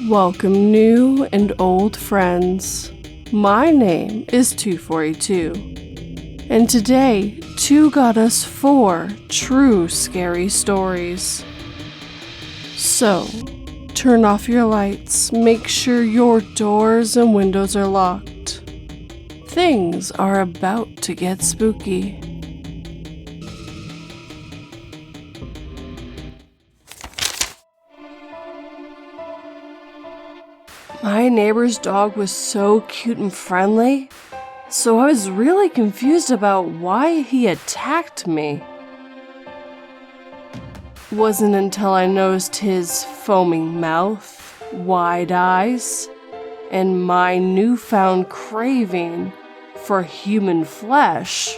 Welcome new and old friends. My name is 242, and today 2 got us 4 true scary stories. So, turn off your lights, make sure your doors and windows are locked. Things are about to get spooky. My neighbor's dog was so cute and friendly, so I was really confused about why he attacked me. Wasn't until I noticed his foaming mouth, wide eyes, and my newfound craving for human flesh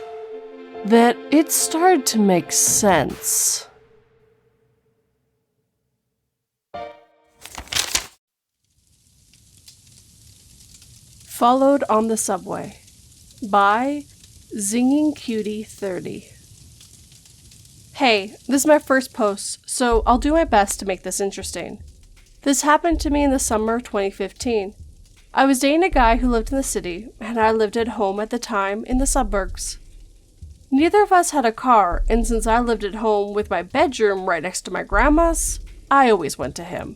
that it started to make sense. Followed on the Subway by Zinging Cutie 30. Hey, this is my first post, so I'll do my best to make this interesting. This happened to me in the summer of 2015. I was dating a guy who lived in the city, and I lived at home at the time in the suburbs. Neither of us had a car, and since I lived at home with my bedroom right next to my grandma's, I always went to him.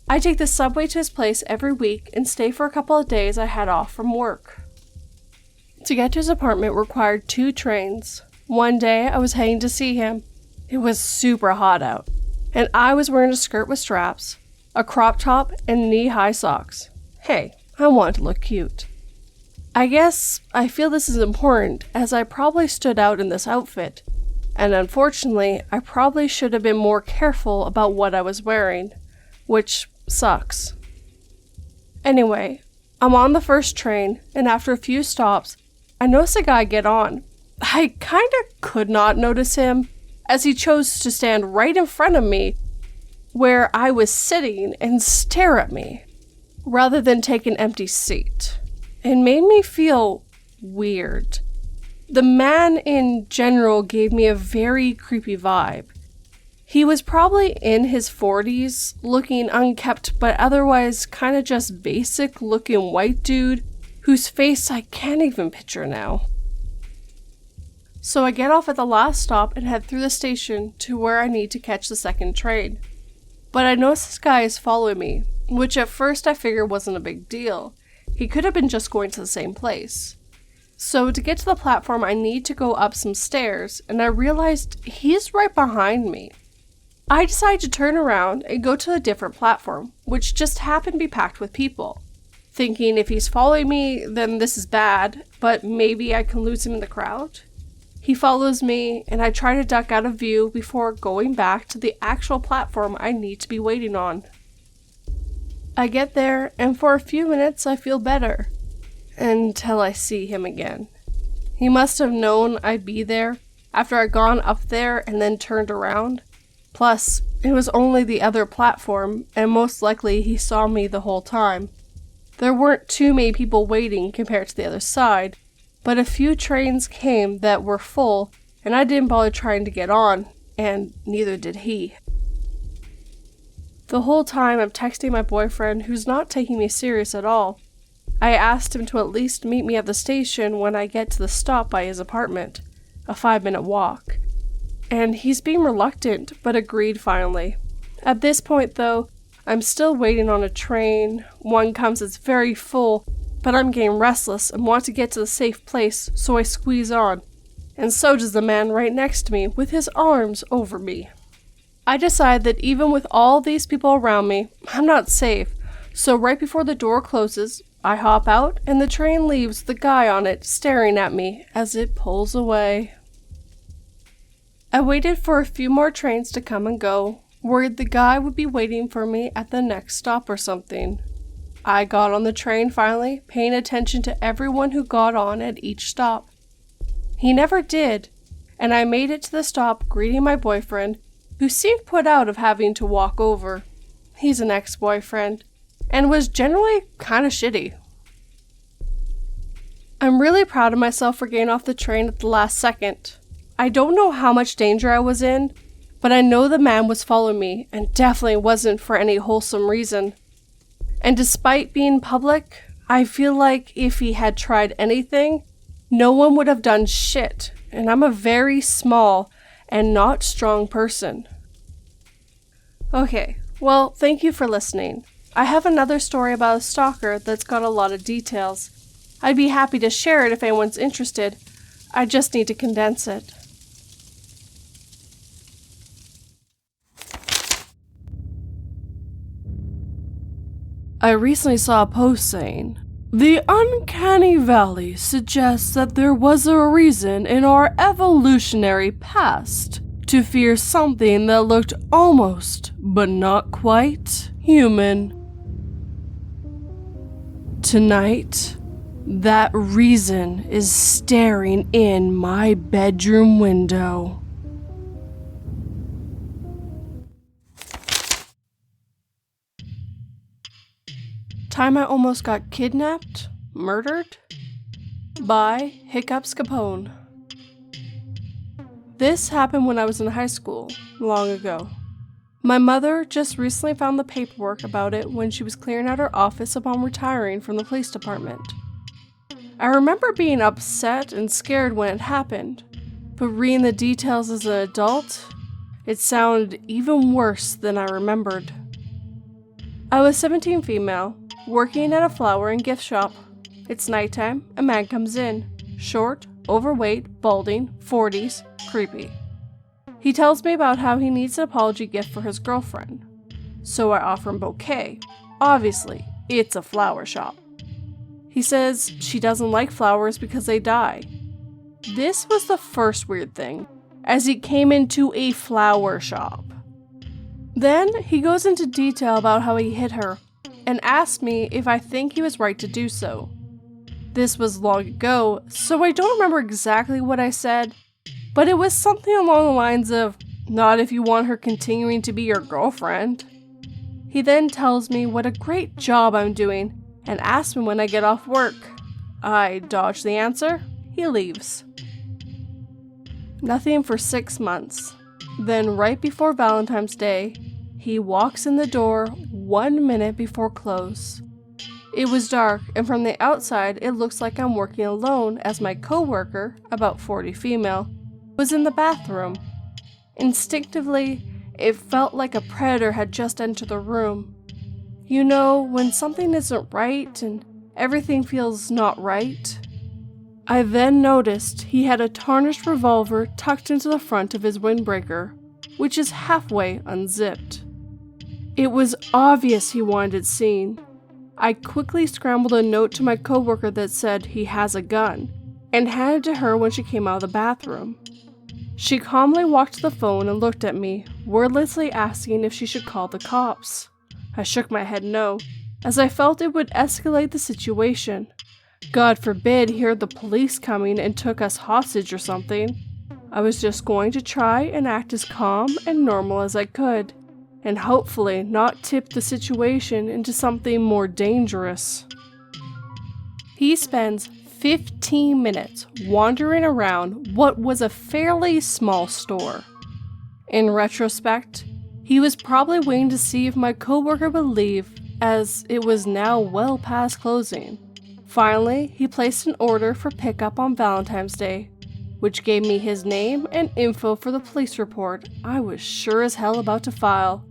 I take the subway to his place every week and stay for a couple of days I had off from work. To get to his apartment required 2 trains. One day I was heading to see him. It was super hot out, and I was wearing a skirt with straps, a crop top, and knee-high socks. Hey, I wanted to look cute. I guess I feel this is important as I probably stood out in this outfit, and unfortunately I probably should have been more careful about what I was wearing, which sucks. Anyway, I'm on the first train, and after a few stops, I notice a guy get on. I kinda could not notice him, as he chose to stand right in front of me, where I was sitting, and stare at me, rather than take an empty seat. It made me feel weird. The man in general gave me a very creepy vibe. He was probably in his 40s, looking unkempt but otherwise kinda just basic looking white dude whose face I can't even picture now. So I get off at the last stop and head through the station to where I need to catch the second train. But I notice this guy is following me, which at first I figured wasn't a big deal. He could have been just going to the same place. So to get to the platform I need to go up some stairs, and I realized he's right behind me. I decide to turn around and go to a different platform, which just happened to be packed with people. Thinking if he's following me, then this is bad, but maybe I can lose him in the crowd. He follows me, and I try to duck out of view before going back to the actual platform I need to be waiting on. I get there, and for a few minutes I feel better, until I see him again. He must have known I'd be there after I'd gone up there and then turned around. Plus, it was only the other platform, and most likely he saw me the whole time. There weren't too many people waiting compared to the other side, but a few trains came that were full, and I didn't bother trying to get on, and neither did he. The whole time I'm texting my boyfriend, who's not taking me serious at all. I asked him to at least meet me at the station when I get to the stop by his apartment, a 5-minute walk. And he's being reluctant, but agreed finally. At this point, though, I'm still waiting on a train. One comes that's very full, but I'm getting restless and want to get to the safe place, so I squeeze on. And so does the man right next to me, with his arms over me. I decide that even with all these people around me, I'm not safe, so right before the door closes, I hop out, and the train leaves with the guy on it staring at me as it pulls away. I waited for a few more trains to come and go, worried the guy would be waiting for me at the next stop or something. I got on the train finally, paying attention to everyone who got on at each stop. He never did, and I made it to the stop greeting my boyfriend, who seemed put out of having to walk over. He's an ex-boyfriend, and was generally kinda shitty. I'm really proud of myself for getting off the train at the last second. I don't know how much danger I was in, but I know the man was following me and definitely wasn't for any wholesome reason. And despite being public, I feel like if he had tried anything, no one would have done shit, and I'm a very small and not strong person. Okay, well, thank you for listening. I have another story about a stalker that's got a lot of details. I'd be happy to share it if anyone's interested. I just need to condense it. I recently saw a post saying, "The uncanny valley suggests that there was a reason in our evolutionary past to fear something that looked almost, but not quite, human. Tonight, that reason is staring in my bedroom window." Time I almost got kidnapped, murdered, by HiccupsCapone. This happened when I was in high school, long ago. My mother just recently found the paperwork about it when she was clearing out her office upon retiring from the police department. I remember being upset and scared when it happened, but reading the details as an adult, it sounded even worse than I remembered. I was 17 female, working at a flower and gift shop. It's nighttime, a man comes in. Short, overweight, balding, 40s, creepy. He tells me about how he needs an apology gift for his girlfriend. So I offer him a bouquet. Obviously, it's a flower shop. He says she doesn't like flowers because they die. This was the first weird thing, as he came into a flower shop. Then he goes into detail about how he hit her, and asked me if I think he was right to do so. This was long ago, so I don't remember exactly what I said, but it was something along the lines of, "Not if you want her continuing to be your girlfriend." He then tells me what a great job I'm doing, and asks me when I get off work. I dodge the answer, he leaves. Nothing for 6 months. Then right before Valentine's Day, he walks in the door 1 minute before close. It was dark, and from the outside it looks like I'm working alone as my co-worker, about 40 female, was in the bathroom. Instinctively, it felt like a predator had just entered the room. You know, when something isn't right and everything feels not right? I then noticed he had a tarnished revolver tucked into the front of his windbreaker, which is halfway unzipped. It was obvious he wanted it seen. I quickly scrambled a note to my coworker that said he has a gun, and handed it to her when she came out of the bathroom. She calmly walked to the phone and looked at me, wordlessly asking if she should call the cops. I shook my head no, as I felt it would escalate the situation. God forbid he heard the police coming and took us hostage or something. I was just going to try and act as calm and normal as I could, and hopefully not tip the situation into something more dangerous. He spends 15 minutes wandering around what was a fairly small store. In retrospect, he was probably waiting to see if my coworker would leave, as it was now well past closing. Finally, he placed an order for pickup on Valentine's Day, which gave me his name and info for the police report I was sure as hell about to file.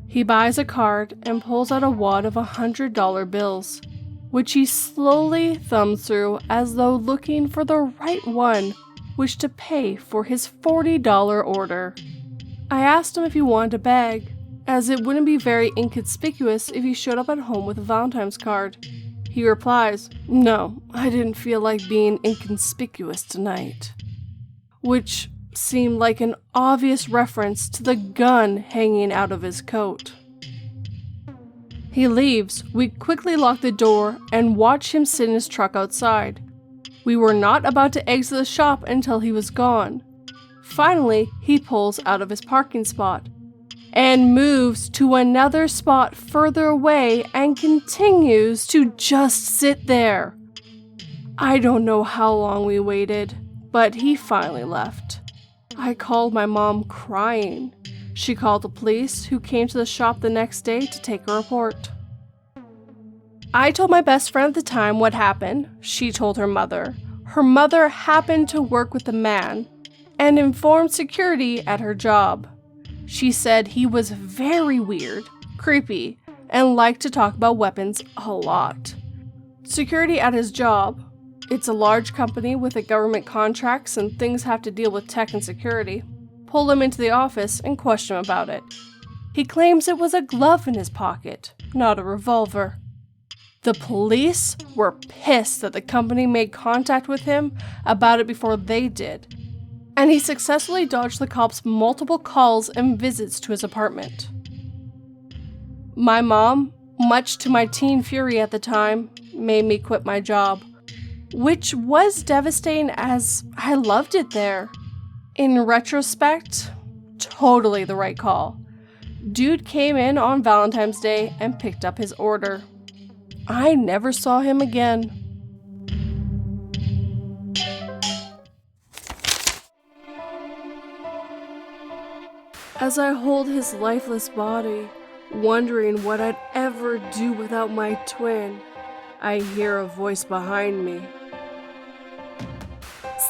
He buys a card and pulls out a wad of $100 bills, which he slowly thumbs through as though looking for the right one which to pay for his $40 order. I asked him if he wanted a bag, as it wouldn't be very inconspicuous if he showed up at home with a Valentine's card. He replies, "No, I didn't feel like being inconspicuous tonight," which seemed like an obvious reference to the gun hanging out of his coat. He leaves. We quickly lock the door and watch him sit in his truck outside. We were not about to exit the shop until he was gone. Finally, he pulls out of his parking spot and moves to another spot further away and continues to just sit there. I don't know how long we waited, but he finally left. I called my mom crying. She called the police, who came to the shop the next day to take a report. I told my best friend at the time what happened. She told her mother. Her mother happened to work with the man and informed security at her job. She said he was very weird, creepy, and liked to talk about weapons a lot. Security at his job, it's a large company with government contracts and things have to deal with tech and security, pulled him into the office and questioned him about it. He claims it was a glove in his pocket, not a revolver. The police were pissed that the company made contact with him about it before they did, and he successfully dodged the cops' multiple calls and visits to his apartment. My mom, much to my teen fury at the time, made me quit my job, which was devastating as I loved it there. In retrospect, totally the right call. Dude came in on Valentine's Day and picked up his order. I never saw him again. As I hold his lifeless body, wondering what I'd ever do without my twin, I hear a voice behind me.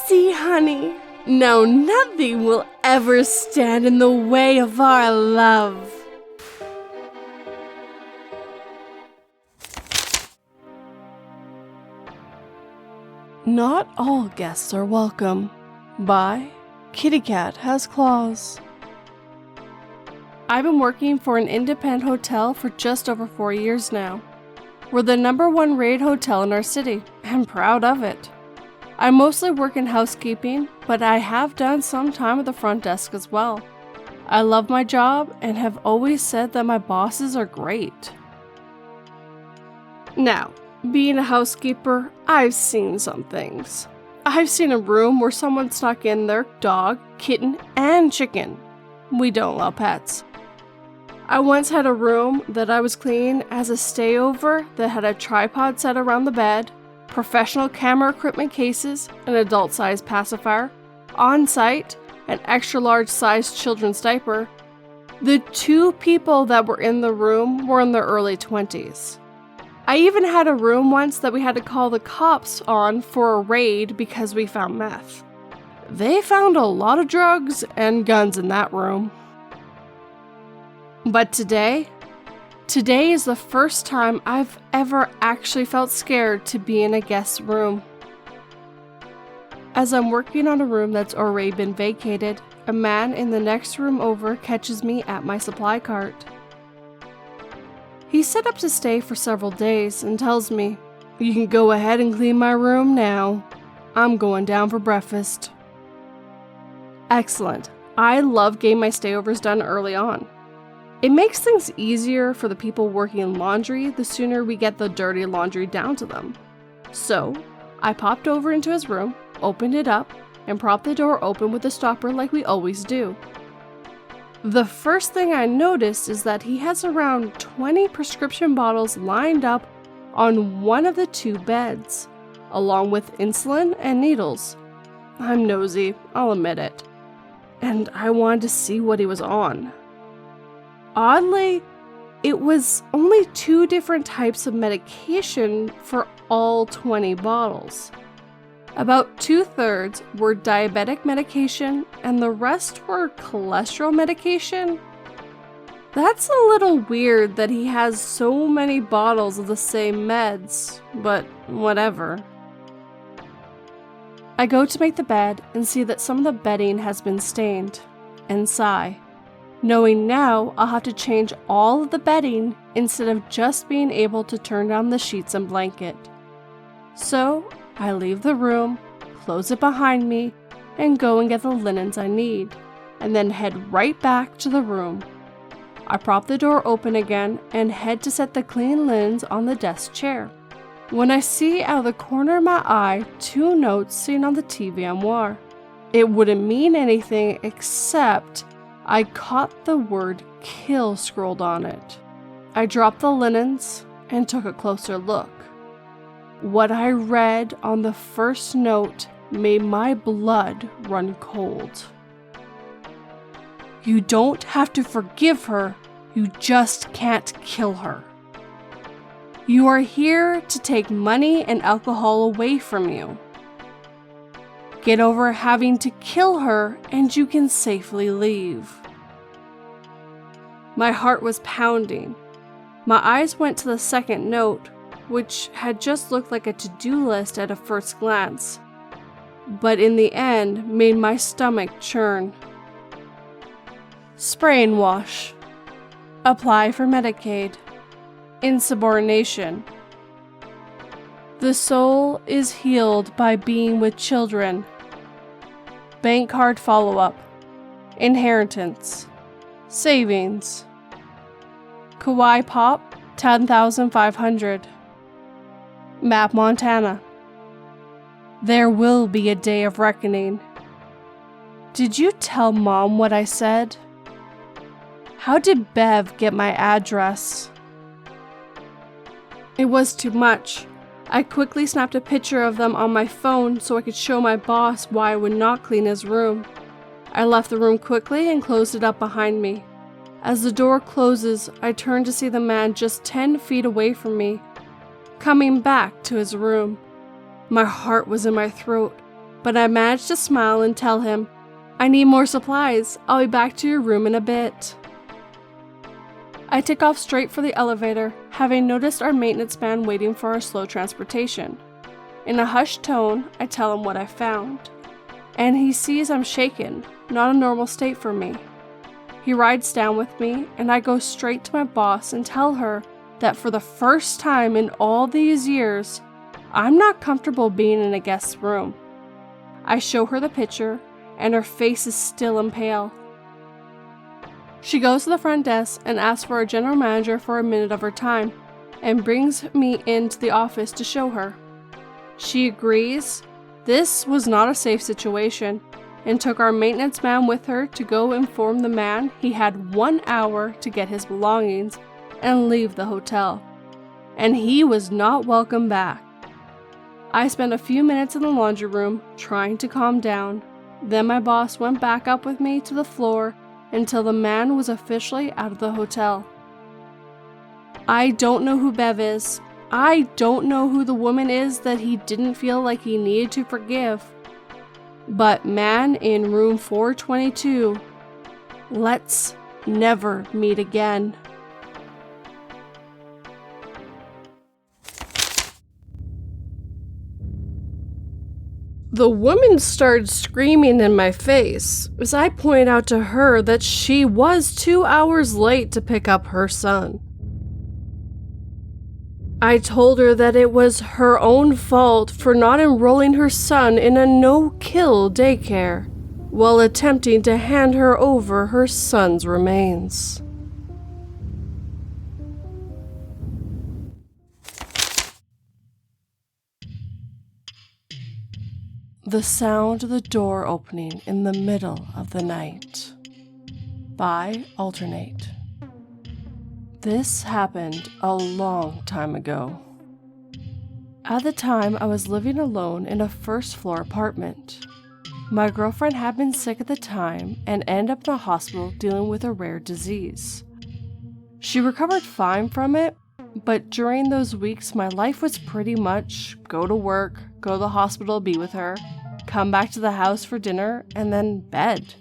See, honey, now nothing will ever stand in the way of our love. Not all guests are welcome by KittyKatHasClaws. I've been working for an independent hotel for just over 4 years now. We're the #1 rated hotel in our city, and proud of it. I mostly work in housekeeping, but I have done some time at the front desk as well. I love my job and have always said that my bosses are great. Now, being a housekeeper, I've seen some things. I've seen a room where someone snuck in their dog, kitten, and chicken. We don't allow pets. I once had a room that I was cleaning as a stayover that had a tripod set around the bed, professional camera equipment cases, an adult-sized pacifier, on-site, an extra-large sized children's diaper. The 2 people that were in the room were in their early 20s. I even had a room once that we had to call the cops on for a raid because we found meth. They found a lot of drugs and guns in that room. But today is the first time I've ever actually felt scared to be in a guest's room. As I'm working on a room that's already been vacated, a man in the next room over catches me at my supply cart. He's set up to stay for several days and tells me, "You can go ahead and clean my room now. I'm going down for breakfast." Excellent. I love getting my stayovers done early on. It makes things easier for the people working in laundry the sooner we get the dirty laundry down to them. So, I popped over into his room, opened it up, and propped the door open with a stopper like we always do. The first thing I noticed is that he has around 20 prescription bottles lined up on one of the 2 beds, along with insulin and needles. I'm nosy, I'll admit it, and I wanted to see what he was on. Oddly, it was only 2 different types of medication for all 20 bottles. About 2/3 were diabetic medication and the rest were cholesterol medication. That's a little weird that he has so many bottles of the same meds, but whatever. I go to make the bed and see that some of the bedding has been stained, and sigh, knowing now I'll have to change all of the bedding instead of just being able to turn down the sheets and blanket. So, I leave the room, close it behind me, and go and get the linens I need, and then head right back to the room. I prop the door open again and head to set the clean linens on the desk chair, when I see out of the corner of my eye 2 notes seen on the TV armoire. It wouldn't mean anything except I caught the word "kill" scrolled on it. I dropped the linens and took a closer look. What I read on the first note made my blood run cold. "You don't have to forgive her, you just can't kill her." You are here to take money and alcohol away from you. Get over having to kill her and you can safely leave." My heart was pounding. My eyes went to the second note, which had just looked like a to-do list at a first glance, but in the end made my stomach churn. Spray and wash. Apply for Medicaid. Insubordination. The soul is healed by being with children. Bank card follow-up. Inheritance. Savings. Kauai Pop, 10,500. Map Montana. There will be a day of reckoning. Did you tell Mom what I said? How did Bev get my address? It was too much. I quickly snapped a picture of them on my phone so I could show my boss why I would not clean his room. I left the room quickly and closed it up behind me. As the door closes, I turn to see the man just 10 feet away from me, coming back to his room. My heart was in my throat, but I managed to smile and tell him, "I need more supplies. I'll be back to your room in a bit." I took off straight for the elevator, having noticed our maintenance man waiting for our slow transportation. In a hushed tone, I tell him what I found, and he sees I'm shaken, not a normal state for me. He rides down with me, and I go straight to my boss and tell her that for the first time in all these years, I'm not comfortable being in a guest's room. I show her the picture, and her face is still impale. She goes to the front desk and asks for a general manager for a minute of her time, and brings me into the office to show her. She agrees this was not a safe situation, and took our maintenance man with her to go inform the man he had 1 hour to get his belongings and leave the hotel, and he was not welcome back. I spent a few minutes in the laundry room trying to calm down. Then my boss went back up with me to the floor until the man was officially out of the hotel. I don't know who Bev is. I don't know who the woman is that he didn't feel like he needed to forgive. But man in room 422, let's never meet again. The woman started screaming in my face as I pointed out to her that she was 2 hours late to pick up her son. I told her that it was her own fault for not enrolling her son in a no-kill daycare while attempting to hand her over her son's remains. The sound of the door opening in the middle of the night. By Alternate. This happened a long time ago. At the time, I was living alone in a first-floor apartment. My girlfriend had been sick at the time and ended up in the hospital dealing with a rare disease. She recovered fine from it, but during those weeks, my life was pretty much go to work, go to the hospital, be with her, come back to the house for dinner, and then bed.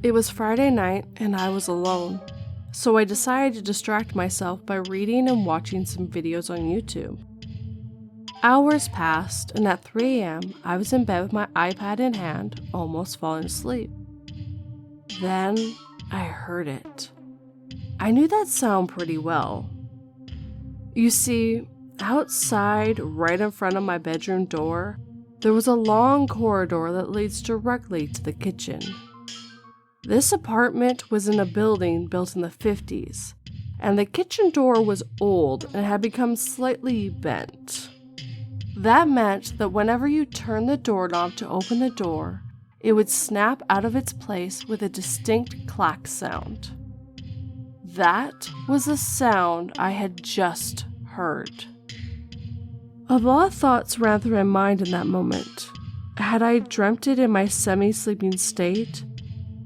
It was Friday night and I was alone, so I decided to distract myself by reading and watching some videos on YouTube. Hours passed, and at 3 a.m., I was in bed with my iPad in hand, almost falling asleep. Then I heard it. I knew that sound pretty well. You see, outside, right in front of my bedroom door, there was a long corridor that leads directly to the kitchen. This apartment was in a building built in the 50s, and the kitchen door was old and had become slightly bent. That meant that whenever you turned the doorknob to open the door, it would snap out of its place with a distinct clack sound. That was the sound I had just heard. A lot of thoughts ran through my mind in that moment. Had I dreamt it in my semi-sleeping state?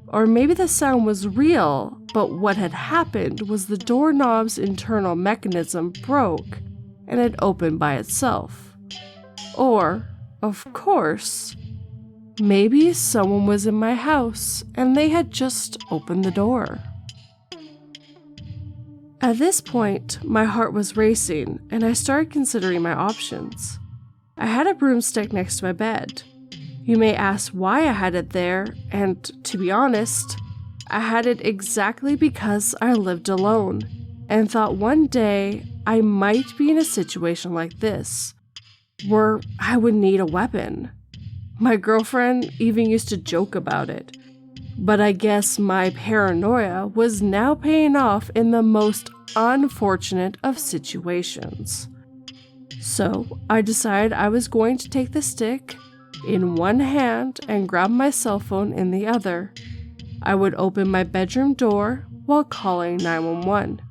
Or maybe the sound was real, But what had happened was the doorknob's internal mechanism broke and it opened by itself. Or, of course, maybe someone was in my house and they had just opened the door. At this point, my heart was racing and I started considering my options. I had a broomstick next to my bed. You may ask why I had it there, and to be honest, I had it exactly because I lived alone and thought one day I might be in a situation like this, where I would need a weapon. My girlfriend even used to joke about it, but I guess my paranoia was now paying off in the most unfortunate of situations. So I decided I was going to take the stick in one hand and grab my cell phone in the other. I would open my bedroom door while calling 911.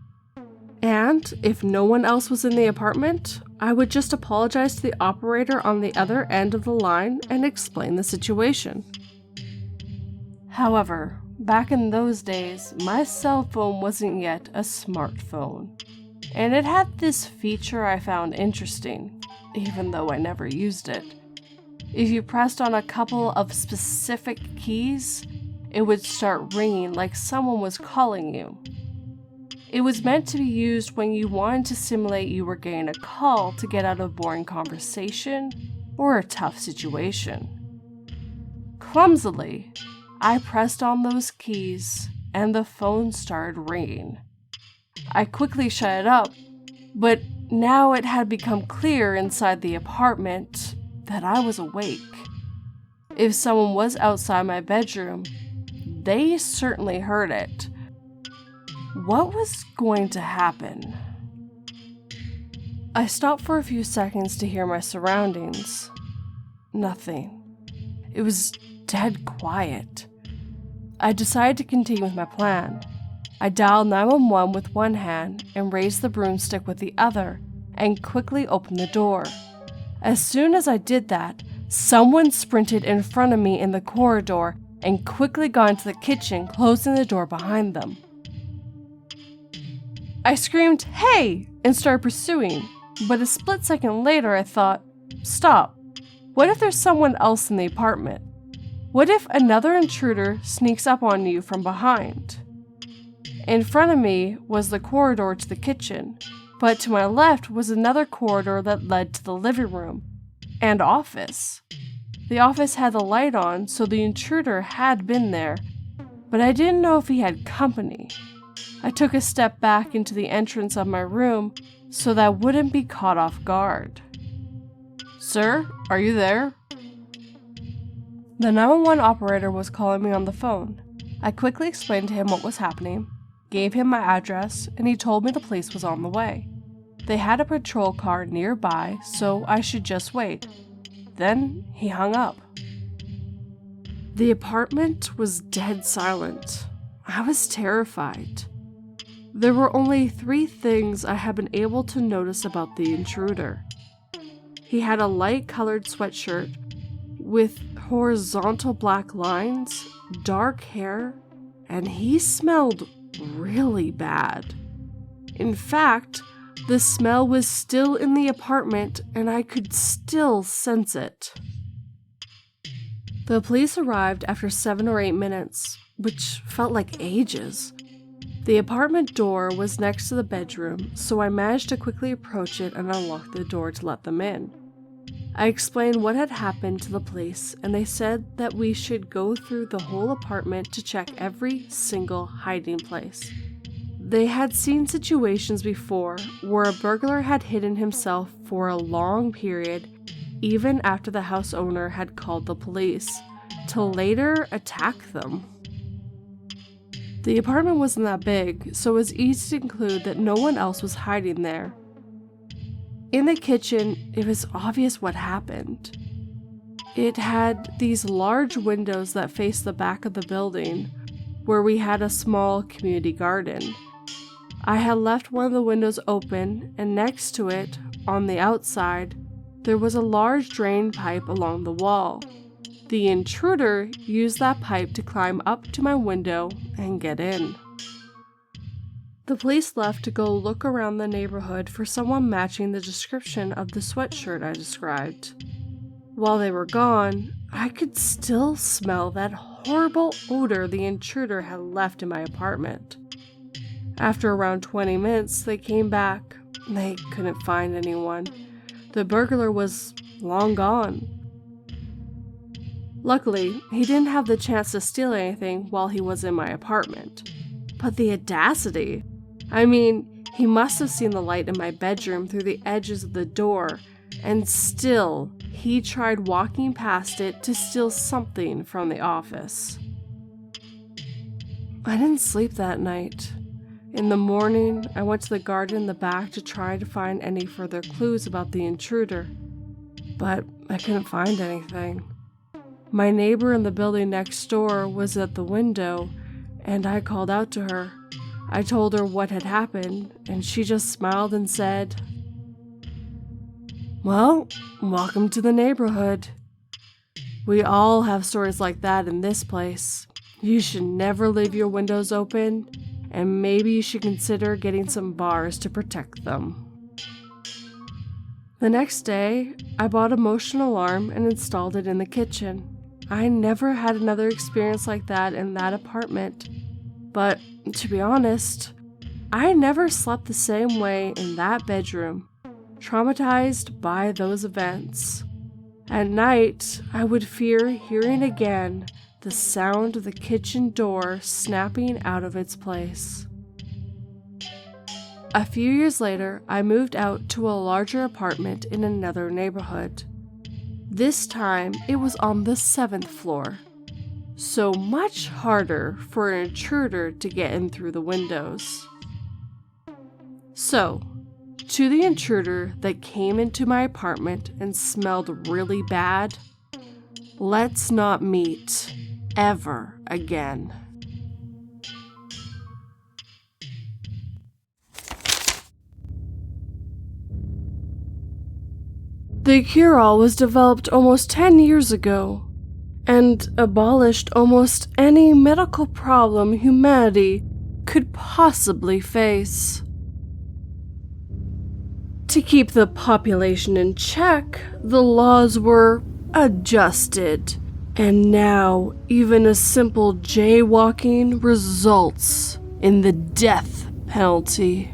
And if no one else was in the apartment, I would just apologize to the operator on the other end of the line and explain the situation. However, back in those days, my cell phone wasn't yet a smartphone, and it had this feature I found interesting, even though I never used it. If you pressed on a couple of specific keys, it would start ringing like someone was calling you. It was meant to be used when you wanted to simulate you were getting a call to get out of a boring conversation or a tough situation. Clumsily, I pressed on those keys and the phone started ringing. I quickly shut it up, but now it had become clear inside the apartment that I was awake. If someone was outside my bedroom, they certainly heard it. What was going to happen? I stopped for a few seconds to hear my surroundings. Nothing. It was dead quiet. I decided to continue with my plan. I dialed 911 with one hand and raised the broomstick with the other and quickly opened the door. As soon as I did that, someone sprinted in front of me in the corridor and quickly got into the kitchen, closing the door behind them. I screamed, "Hey!" and started pursuing, but a split second later I thought, stop. What if there's someone else in the apartment? What if another intruder sneaks up on you from behind? In front of me was the corridor to the kitchen, but to my left was another corridor that led to the living room and office. The office had the light on, so the intruder had been there, but I didn't know if he had company. I took a step back into the entrance of my room so that I wouldn't be caught off guard. "Sir, are you there?" The 911 operator was calling me on the phone. I quickly explained to him what was happening, gave him my address, and he told me the police was on the way. They had a patrol car nearby, so I should just wait. Then he hung up. The apartment was dead silent. I was terrified. There were only 3 things I had been able to notice about the intruder. He had a light-colored sweatshirt with horizontal black lines, dark hair, and he smelled really bad. In fact, the smell was still in the apartment and I could still sense it. The police arrived after 7 or 8 minutes, which felt like ages. The apartment door was next to the bedroom, so I managed to quickly approach it and unlock the door to let them in. I explained what had happened to the police, and they said that we should go through the whole apartment to check every single hiding place. They had seen situations before where a burglar had hidden himself for a long period, even after the house owner had called the police, to later attack them. The apartment wasn't that big, so it was easy to conclude that no one else was hiding there. In the kitchen, it was obvious what happened. It had these large windows that faced the back of the building, where we had a small community garden. I had left one of the windows open, and next to it, on the outside, there was a large drain pipe along the wall. The intruder used that pipe to climb up to my window and get in. The police left to go look around the neighborhood for someone matching the description of the sweatshirt I described. While they were gone, I could still smell that horrible odor the intruder had left in my apartment. After around 20 minutes, they came back. They couldn't find anyone. The burglar was long gone. Luckily, he didn't have the chance to steal anything while he was in my apartment. But the audacity! I mean, he must have seen the light in my bedroom through the edges of the door, and still, he tried walking past it to steal something from the office. I didn't sleep that night. In the morning, I went to the garden in the back to try to find any further clues about the intruder, but I couldn't find anything. My neighbor in the building next door was at the window, and I called out to her. I told her what had happened, and she just smiled and said, "Well, welcome to the neighborhood. We all have stories like that in this place. You should never leave your windows open, and maybe you should consider getting some bars to protect them." The next day, I bought a motion alarm and installed it in the kitchen. I never had another experience like that in that apartment, but to be honest, I never slept the same way in that bedroom, traumatized by those events. At night, I would fear hearing again the sound of the kitchen door snapping out of its place. A few years later, I moved out to a larger apartment in another neighborhood. This time, it was on the 7th floor, so much harder for an intruder to get in through the windows. So, to the intruder that came into my apartment and smelled really bad, let's not meet ever again. The cure-all was developed almost 10 years ago and abolished almost any medical problem humanity could possibly face. To keep the population in check, the laws were adjusted, and now even a simple jaywalking results in the death penalty.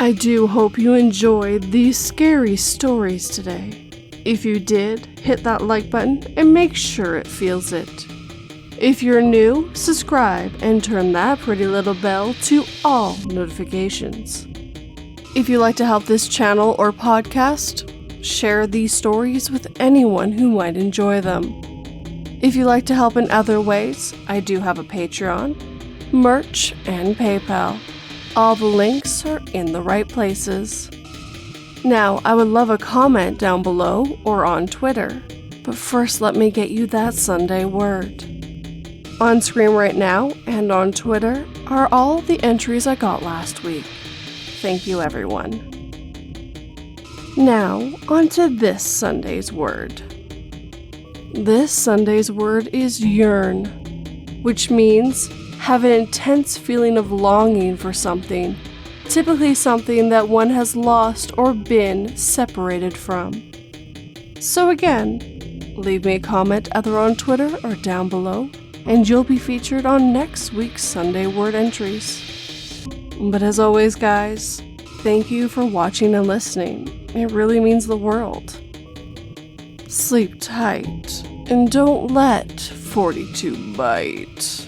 I do hope you enjoyed these scary stories today. If you did, hit that like button and make sure it feels it. If you're new, subscribe and turn that pretty little bell to all notifications. If you'd like to help this channel or podcast, share these stories with anyone who might enjoy them. If you'd like to help in other ways, I do have a Patreon, merch, and PayPal. All the links are in the right places. Now, I would love a comment down below or on Twitter, but first let me get you that Sunday word. On screen right now and on Twitter are all the entries I got last week. Thank you, everyone. Now, on to this Sunday's word. This Sunday's word is yearn, which means have an intense feeling of longing for something, typically something that one has lost or been separated from. So again, leave me a comment either on Twitter or down below, and you'll be featured on next week's Sunday Word entries. But as always, guys, thank you for watching and listening. It really means the world. Sleep tight, and don't let 42 bite.